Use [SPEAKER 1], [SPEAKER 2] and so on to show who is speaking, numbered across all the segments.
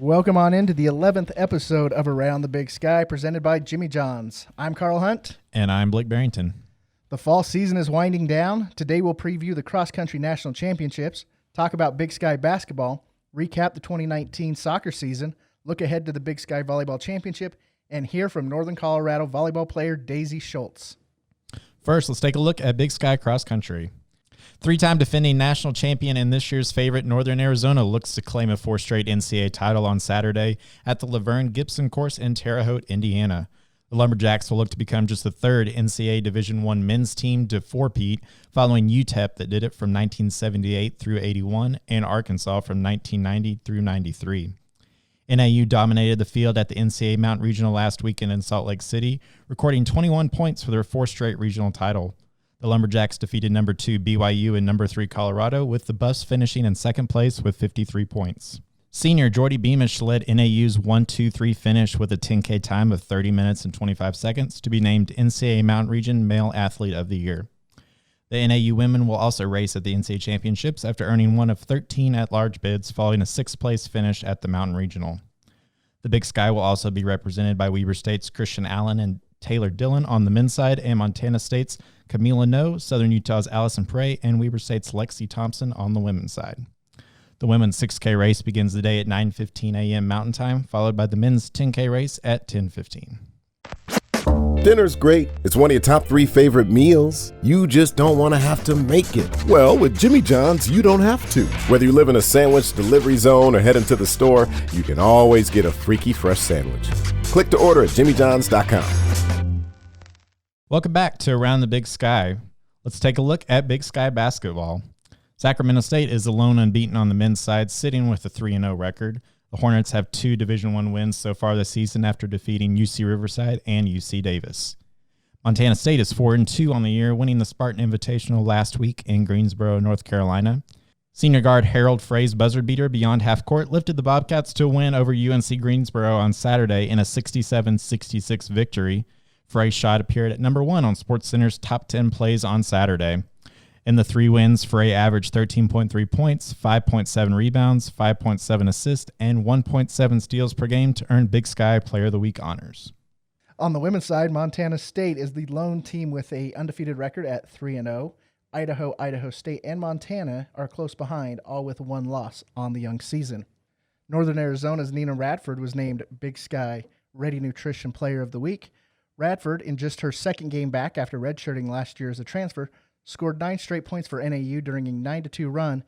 [SPEAKER 1] Welcome on into the 11th episode of Around the Big Sky, presented by Jimmy John's. I'm Karl Hunt.
[SPEAKER 2] And I'm Blake Barington.
[SPEAKER 1] The fall season is winding down. Today we'll preview the cross-country national championships, talk about Big Sky basketball, recap the 2019 soccer season, look ahead to the Big Sky volleyball championship, and hear from Northern Colorado volleyball player Daisy Schultz.
[SPEAKER 2] First, let's take a look at Big Sky cross country. Three-time defending national champion and this year's favorite, Northern Arizona, looks to claim a fourth straight NCAA title on Saturday at the Laverne Gibson course in Terre Haute, Indiana. The Lumberjacks will look to become just the third NCAA Division I men's team to four-peat, following UTEP that did it from 1978 through 81 and Arkansas from 1990 through 93. NAU dominated the field at the NCAA Mountain Regional last weekend in Salt Lake City, recording 21 points for their fourth straight regional title. The Lumberjacks defeated number 2 BYU and number 3 Colorado, with the Buffs finishing in second place with 53 points. Senior Jordy Beamish led NAU's 1-2-3 finish with a 10K time of 30 minutes and 25 seconds to be named NCAA Mountain Region Male Athlete of the Year. The NAU women will also race at the NCAA Championships after earning one of 13 at-large bids following a sixth-place finish at the Mountain Regional. The Big Sky will also be represented by Weber State's Christian Allen and Taylor Dillon on the men's side, and Montana State's Camila No, Southern Utah's Allison Prey, and Weber State's Lexi Thompson on the women's side. The women's 6K race begins the day at 9:15 a.m. Mountain Time, followed by the men's 10K race at 10:15.
[SPEAKER 3] Dinner's great. It's one of your top 3 favorite meals. You just don't want to have to make it. Well, with Jimmy John's, you don't have to. Whether you live in a sandwich delivery zone or head into the store, you can always get a freaky fresh sandwich. Click to order at jimmyjohns.com.
[SPEAKER 2] Welcome back to Around the Big Sky. Let's take a look at Big Sky basketball. Sacramento State is alone unbeaten on the men's side, sitting with a 3-0 record. The Hornets have 2 Division I wins so far this season after defeating UC Riverside and UC Davis. Montana State is 4-2 on the year, winning the Spartan Invitational last week in Greensboro, North Carolina. Senior guard Harold Frey's buzzer beater beyond half court lifted the Bobcats to a win over UNC Greensboro on Saturday in a 67-66 victory. Frey's shot appeared at number 1 on SportsCenter's top 10 plays on Saturday. In the 3 wins, Frey averaged 13.3 points, 5.7 rebounds, 5.7 assists, and 1.7 steals per game to earn Big Sky Player of the Week honors.
[SPEAKER 1] On the women's side, Montana State is the lone team with an undefeated record at 3-0. Idaho, Idaho State, and Montana are close behind, all with 1 loss on the young season. Northern Arizona's Nina Radford was named Big Sky Ready Nutrition Player of the Week. Radford, in just her second game back after redshirting last year as a transfer, scored 9 straight points for NAU during a 9-2 run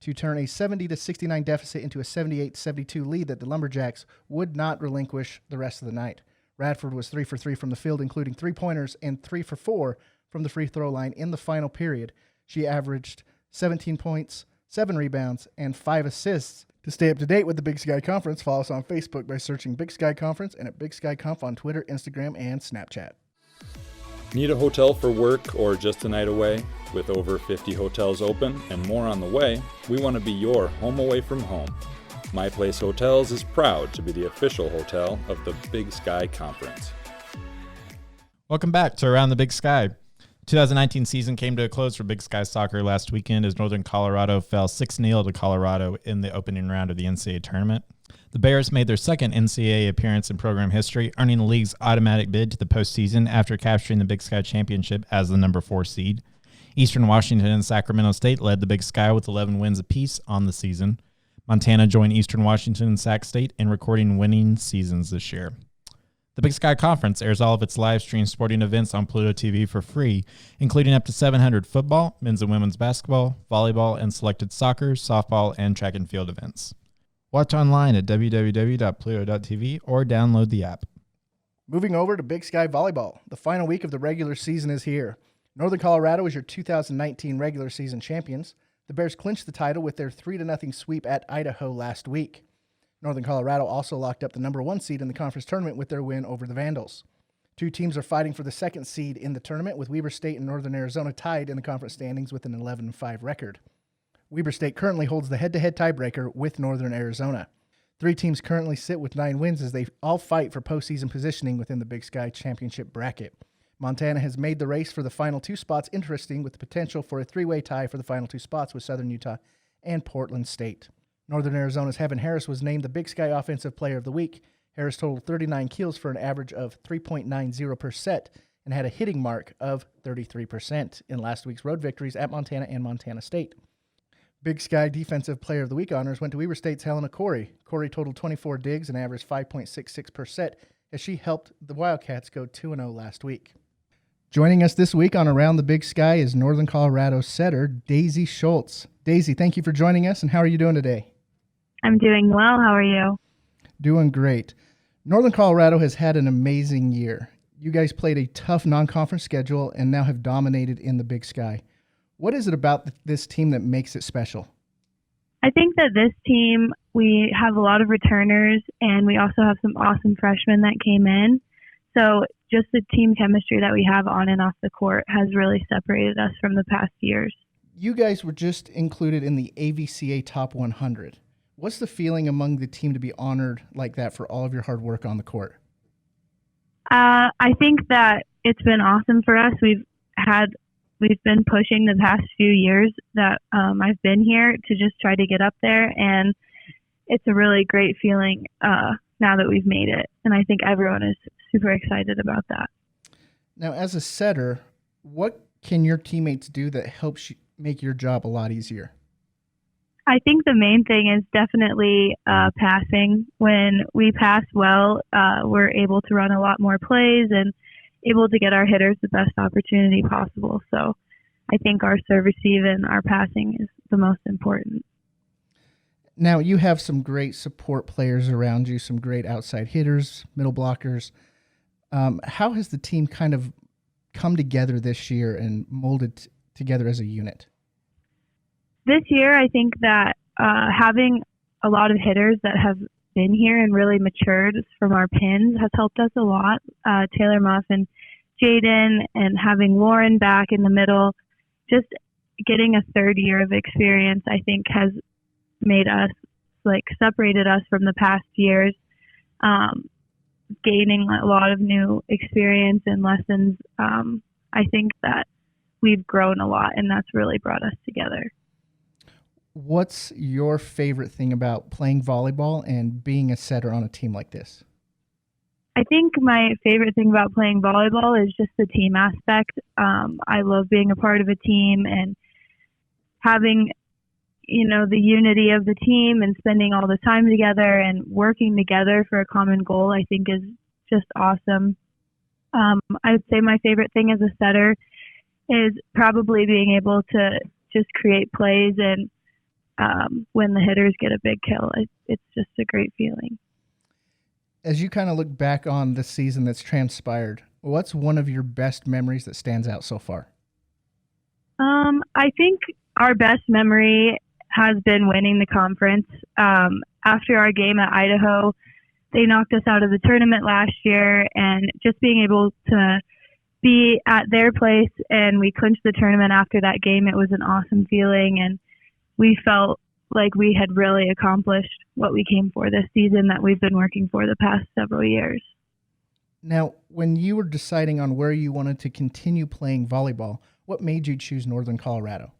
[SPEAKER 1] to turn a 70-69 deficit into a 78-72 lead that the Lumberjacks would not relinquish the rest of the night. Radford was 3 for 3 from the field, including 3-pointers, and 3 for 4 from the free throw line in the final period. She averaged 17 points, 7 rebounds, and 5 assists. To stay up to date with the Big Sky Conference, follow us on Facebook by searching Big Sky Conference and at Big Sky Conf on Twitter, Instagram, and Snapchat.
[SPEAKER 4] Need a hotel for work or just a night away? With over 50 hotels open and more on the way, we want to be your home away from home. My Place Hotels is proud to be the official hotel of the Big Sky Conference.
[SPEAKER 2] Welcome back to Around the Big Sky. 2019 season came to a close for Big Sky Soccer last weekend as Northern Colorado fell 6-0 to Colorado in the opening round of the NCAA tournament. The Bears made their second NCAA appearance in program history, earning the league's automatic bid to the postseason after capturing the Big Sky Championship as the number 4 seed. Eastern Washington and Sacramento State led the Big Sky with 11 wins apiece on the season. Montana joined Eastern Washington and Sac State in recording winning seasons this year. The Big Sky Conference airs all of its live-stream sporting events on Pluto TV for free, including up to 700 football, men's and women's basketball, volleyball, and selected soccer, softball, and track and field events. Watch online at www.pluto.tv or download the app.
[SPEAKER 1] Moving over to Big Sky Volleyball, the final week of the regular season is here. Northern Colorado is your 2019 regular season champions. The Bears clinched the title with their 3-0 sweep at Idaho last week. Northern Colorado also locked up the number 1 seed in the conference tournament with their win over the Vandals. 2 teams are fighting for the 2nd seed in the tournament, with Weber State and Northern Arizona tied in the conference standings with an 11-5 record. Weber State currently holds the head-to-head tiebreaker with Northern Arizona. 3 teams currently sit with 9 wins as they all fight for postseason positioning within the Big Sky Championship bracket. Montana has made the race for the final 2 spots interesting, with the potential for a 3-way tie for the final 2 spots with Southern Utah and Portland State. Northern Arizona's Heaven Harris was named the Big Sky Offensive Player of the Week. Harris totaled 39 kills for an average of 3.90% and had a hitting mark of 33% in last week's road victories at Montana and Montana State. Big Sky Defensive Player of the Week honors went to Weber State's Helena Corey. Corey totaled 24 digs and averaged 5.66% as she helped the Wildcats go 2-0 last week. Joining us this week on Around the Big Sky is Northern Colorado setter Daisy Schultz. Daisy, thank you for joining us, and how are you doing today?
[SPEAKER 5] I'm doing well. How are you?
[SPEAKER 1] Doing great. Northern Colorado has had an amazing year. You guys played a tough non-conference schedule and now have dominated in the Big Sky. What is it about this team that makes it special?
[SPEAKER 5] I think that this team, we have a lot of returners, and we also have some awesome freshmen that came in. So just the team chemistry that we have on and off the court has really separated us from the past years. You
[SPEAKER 1] guys were just included in the AVCA Top 100. What's the feeling among the team to be honored like that for all of your hard work on the court?
[SPEAKER 5] I think that it's been awesome for us. We've been pushing the past few years that I've been here to just try to get up there, and it's a really great feeling now that we've made it, and I think everyone is super excited about that.
[SPEAKER 1] Now, as a setter, what can your teammates do that helps you make your job a lot easier?
[SPEAKER 5] I think the main thing is definitely passing. When we pass well, we're able to run a lot more plays and able to get our hitters the best opportunity possible. So I think our serve receive and our passing is the most important.
[SPEAKER 1] Now, you have some great support players around you, some great outside hitters, middle blockers. How has the team kind of come together this year and molded together as a unit?
[SPEAKER 5] This year, I think that having a lot of hitters that have been here and really matured from our pins has helped us a lot. Taylor Muff and Jaden, and having Lauren back in the middle, just getting a third year of experience, I think has made us, separated us from the past years, gaining a lot of new experience and lessons. I think that we've grown a lot, and that's really brought us together.
[SPEAKER 1] What's your favorite thing about playing volleyball and being a setter on a team like this?
[SPEAKER 5] I think my favorite thing about playing volleyball is just the team aspect. I love being a part of a team and having, the unity of the team and spending all the time together and working together for a common goal, I think is just awesome. I would say my favorite thing as a setter is probably being able to just create plays, and when the hitters get a big kill, it's just a great feeling.
[SPEAKER 1] As you kind of look back on the season that's transpired, what's one of your best memories that stands out so far?
[SPEAKER 5] I think our best memory has been winning the conference. After our game at Idaho, they knocked us out of the tournament last year, and just being able to be at their place and we clinched the tournament after that game, it was an awesome feeling, and we felt like we had really accomplished what we came for this season that we've been working for the past several years.
[SPEAKER 1] Now, when you were deciding on where you wanted to continue playing volleyball, what made you choose Northern Colorado?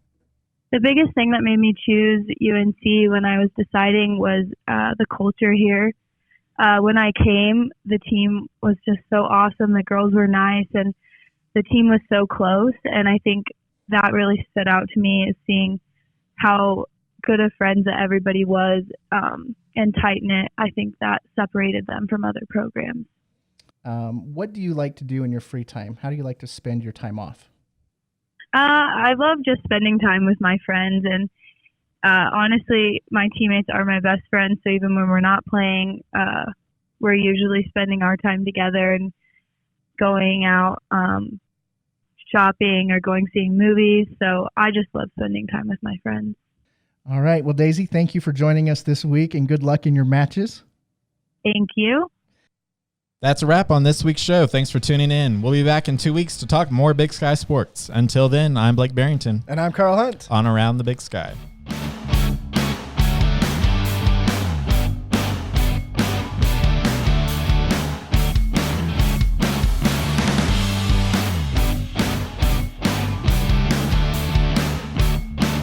[SPEAKER 5] The biggest thing that made me choose UNC when I was deciding was the culture here. When I came, the team was just so awesome. The girls were nice, and the team was so close. And I think that really stood out to me, is seeing how good of friends that everybody was, and tight-knit. I think that separated them from other programs.
[SPEAKER 1] What do you like to do in your free time? How do you like to spend your time off?
[SPEAKER 5] I love just spending time with my friends, and honestly, my teammates are my best friends, so even when we're not playing, we're usually spending our time together and going out shopping or seeing movies. So I just love spending time with my friends.
[SPEAKER 1] All right. Well, Daisy, thank you for joining us this week, and good luck in your matches.
[SPEAKER 5] Thank you.
[SPEAKER 2] That's a wrap on this week's show. Thanks for tuning in. We'll be back in 2 weeks to talk more Big Sky sports. Until then, I'm Blake Barington.
[SPEAKER 1] And I'm Karl Hunt.
[SPEAKER 2] On Around the Big Sky.